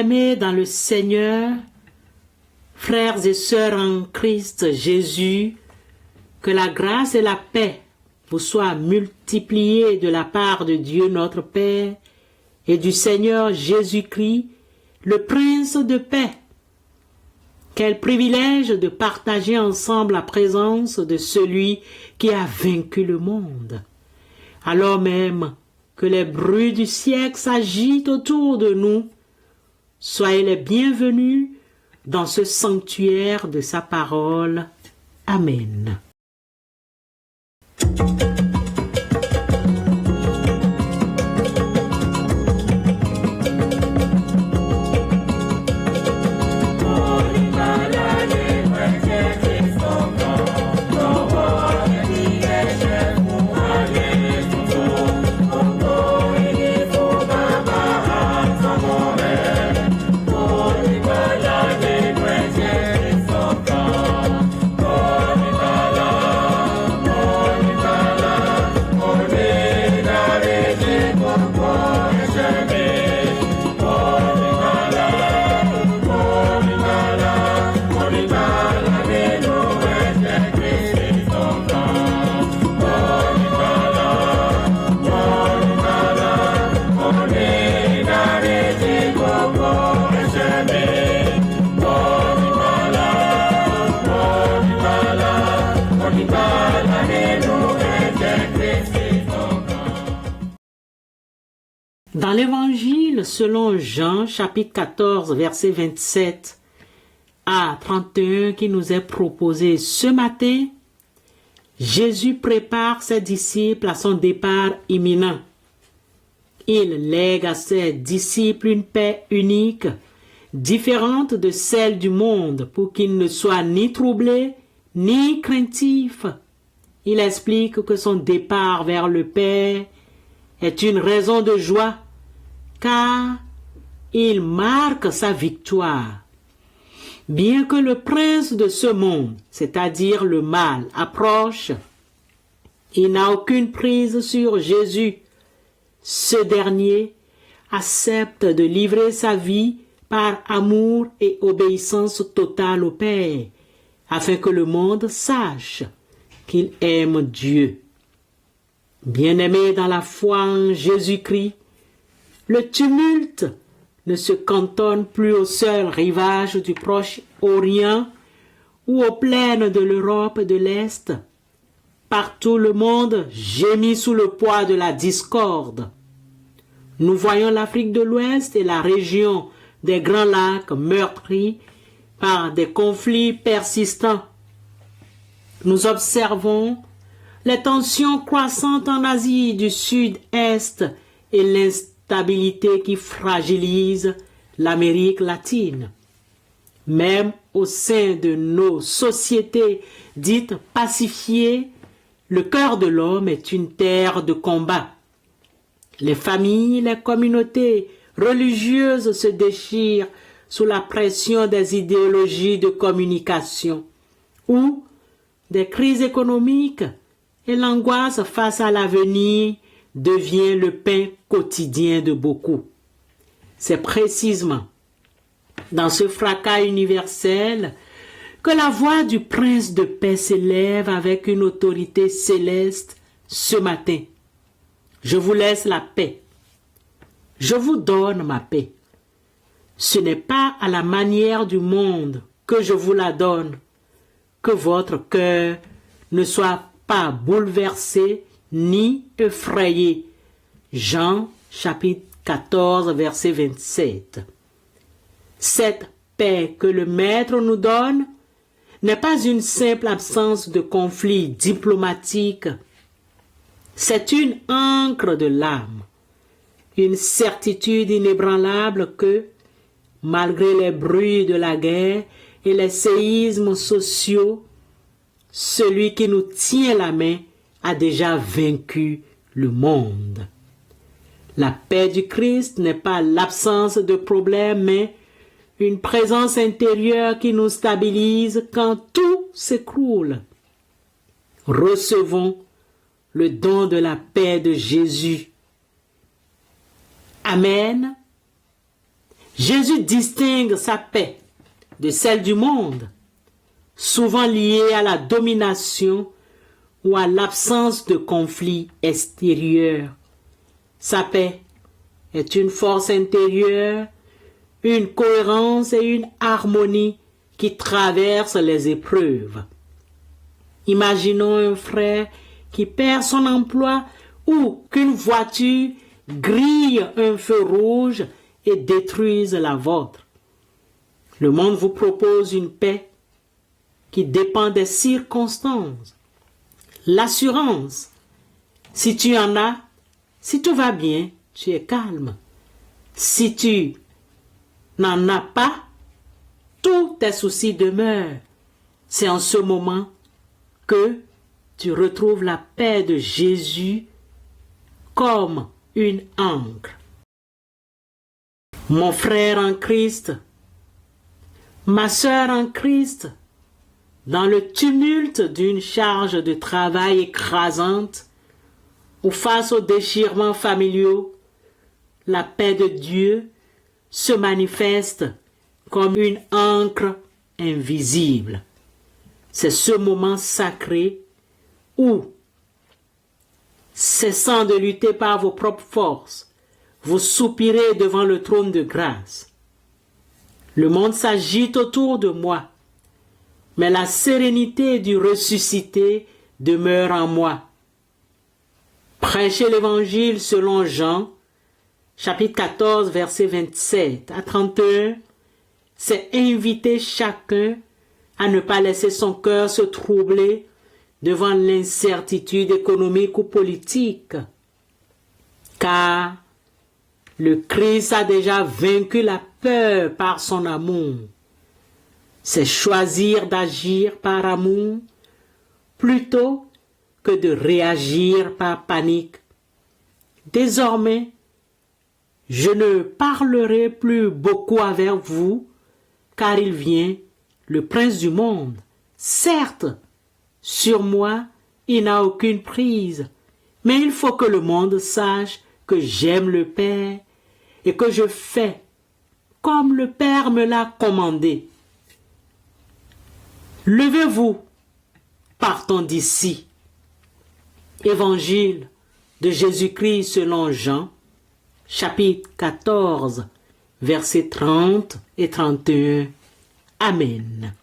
Bien-aimés dans le Seigneur, frères et sœurs en Christ Jésus, que la grâce et la paix vous soient multipliées de la part de Dieu notre Père et du Seigneur Jésus-Christ, le Prince de paix. Quel privilège de partager ensemble la présence de celui qui a vaincu le monde. Alors même que les bruits du siècle s'agitent autour de nous, soyez les bienvenus dans ce sanctuaire de sa parole. Amen. Dans l'Évangile selon Jean, chapitre 14, verset 27 à 31 qui nous est proposé ce matin, Jésus prépare ses disciples à son départ imminent. Il lègue à ses disciples une paix unique, différente de celle du monde, pour qu'ils ne soient ni troublés, ni craintifs. Il explique que son départ vers le Père est une raison de joie, car il marque sa victoire. Bien que le prince de ce monde, c'est-à-dire le mal, approche, il n'a aucune prise sur Jésus. Ce dernier accepte de livrer sa vie par amour et obéissance totale au Père, afin que le monde sache qu'il aime Dieu. Bien-aimés dans la foi en Jésus-Christ, le tumulte ne se cantonne plus au seul rivage du Proche-Orient ou aux plaines de l'Europe de l'Est. Partout le monde gémit sous le poids de la discorde. Nous voyons l'Afrique de l'Ouest et la région des Grands Lacs meurtries par des conflits persistants. Nous observons les tensions croissantes en Asie du Sud-Est et l'instabilité qui fragilise l'Amérique latine. Même au sein de nos sociétés dites pacifiées, le cœur de l'homme est une terre de combat. Les familles, les communautés religieuses se déchirent sous la pression des idéologies de communication ou des crises économiques, et l'angoisse face à l'avenir devient le pain quotidien de beaucoup. C'est précisément dans ce fracas universel que la voix du prince de paix s'élève avec une autorité céleste ce matin. Je vous laisse la paix. Je vous donne ma paix. Ce n'est pas à la manière du monde que je vous la donne. Que votre cœur ne soit pas bouleversé ni effrayé. Jean chapitre 14 verset 27. Cette paix que le Maître nous donne n'est pas une simple absence de conflit diplomatique. C'est une ancre de l'âme, une certitude inébranlable que, malgré les bruits de la guerre et les séismes sociaux, celui qui nous tient la main a déjà vaincu le monde. La paix du Christ n'est pas l'absence de problèmes, mais une présence intérieure qui nous stabilise quand tout s'écroule. Recevons le don de la paix de Jésus. Amen. Jésus distingue sa paix de celle du monde, souvent liée à la domination ou à l'absence de conflit extérieur. Sa paix est une force intérieure, une cohérence et une harmonie qui traversent les épreuves. Imaginons un frère qui perd son emploi ou qu'une voiture grille un feu rouge et détruise la vôtre. Le monde vous propose une paix qui dépend des circonstances. L'assurance, si tu en as, si tout va bien, tu es calme. Si tu n'en as pas, tous tes soucis demeurent. C'est en ce moment que tu retrouves la paix de Jésus comme une ancre. Mon frère en Christ, ma sœur en Christ, dans le tumulte d'une charge de travail écrasante ou face aux déchirements familiaux, la paix de Dieu se manifeste comme une ancre invisible. C'est ce moment sacré où, cessant de lutter par vos propres forces, vous soupirez devant le trône de grâce. Le monde s'agite autour de moi, mais la sérénité du ressuscité demeure en moi. Prêcher l'évangile selon Jean, chapitre 14, versets 27 à 31, c'est inviter chacun à ne pas laisser son cœur se troubler devant l'incertitude économique ou politique, car le Christ a déjà vaincu la peur par son amour. C'est choisir d'agir par amour plutôt que de réagir par panique. Désormais, je ne parlerai plus beaucoup avec vous, car il vient, le prince du monde. Certes, sur moi, il n'a aucune prise, mais il faut que le monde sache que j'aime le Père et que je fais comme le Père me l'a commandé. Levez-vous, partons d'ici. Évangile de Jésus-Christ selon Jean, chapitre 14, versets 30 et 31. Amen.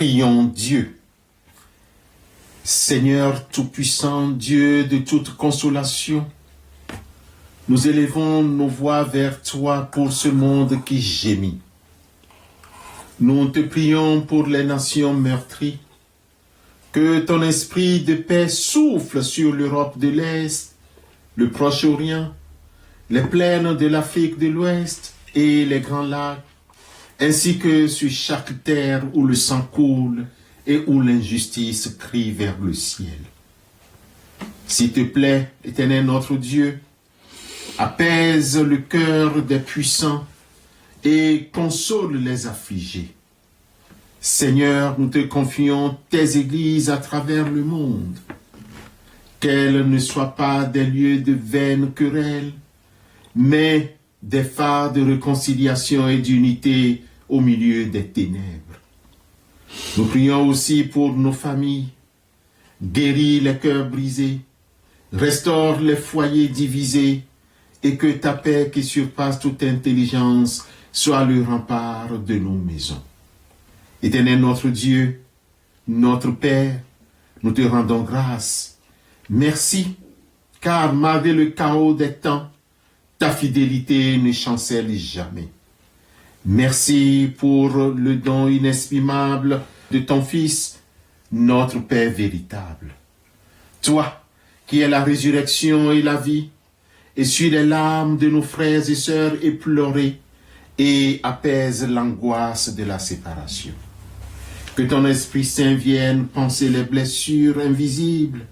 Prions Dieu. Seigneur Tout-Puissant, Dieu de toute consolation, nous élevons nos voix vers toi pour ce monde qui gémit. Nous te prions pour les nations meurtries, que ton esprit de paix souffle sur l'Europe de l'Est, le Proche-Orient, les plaines de l'Afrique de l'Ouest et les grands lacs, ainsi que sur chaque terre où le sang coule et où l'injustice crie vers le ciel. S'il te plaît, Éternel notre Dieu, apaise le cœur des puissants et console les affligés. Seigneur, nous te confions tes églises à travers le monde. Qu'elles ne soient pas des lieux de vaines querelles, mais des phares de réconciliation et d'unité au milieu des ténèbres. Nous prions aussi pour nos familles. Guéris les cœurs brisés, restaure les foyers divisés, et que ta paix qui surpasse toute intelligence soit le rempart de nos maisons. Éternel notre Dieu, notre Père, nous te rendons grâce. Merci, car malgré le chaos des temps, ta fidélité ne chancelle jamais. Merci pour le don inestimable de ton Fils, notre Père véritable. Toi, qui es la résurrection et la vie, essuie les larmes de nos frères et sœurs éplorés et apaise l'angoisse de la séparation. Que ton Esprit Saint vienne panser les blessures invisibles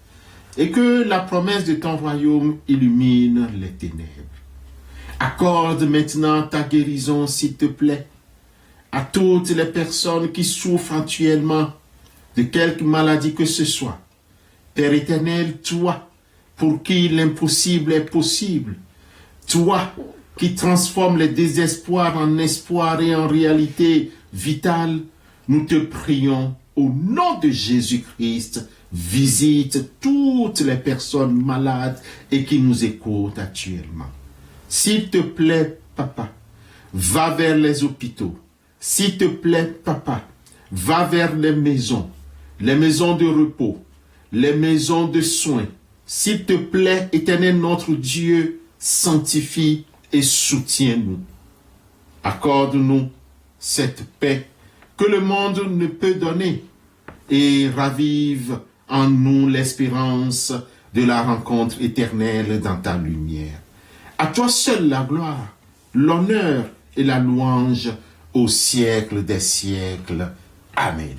et que la promesse de ton royaume illumine les ténèbres. Accorde maintenant ta guérison, s'il te plaît, à toutes les personnes qui souffrent actuellement de quelque maladie que ce soit. Père éternel, toi, pour qui l'impossible est possible, toi qui transformes les désespoirs en espoir et en réalité vitale, nous te prions au nom de Jésus-Christ, visite toutes les personnes malades et qui nous écoutent actuellement. S'il te plaît, papa, va vers les hôpitaux. S'il te plaît, papa, va vers les maisons de repos, les maisons de soins. S'il te plaît, Éternel notre Dieu, sanctifie et soutiens-nous. Accorde-nous cette paix que le monde ne peut donner et ravive en nous l'espérance de la rencontre éternelle dans ta lumière. À toi seul la gloire, l'honneur et la louange au siècle des siècles. Amen.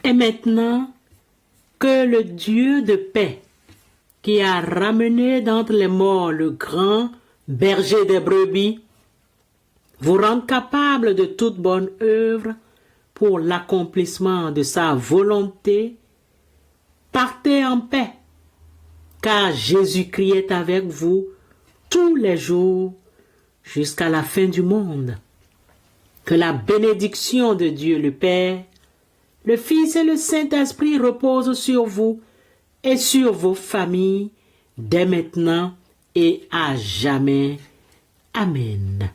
Et maintenant, que le Dieu de paix, qui a ramené d'entre les morts le grand berger des brebis, vous rende capable de toute bonne œuvre pour l'accomplissement de sa volonté. Partez en paix, car Jésus-Christ est avec vous tous les jours jusqu'à la fin du monde. Que la bénédiction de Dieu le Père, le Fils et le Saint-Esprit reposent sur vous et sur vos familles dès maintenant et à jamais. Amen.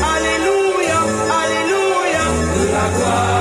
Alléluia, alléluia, de la gloire.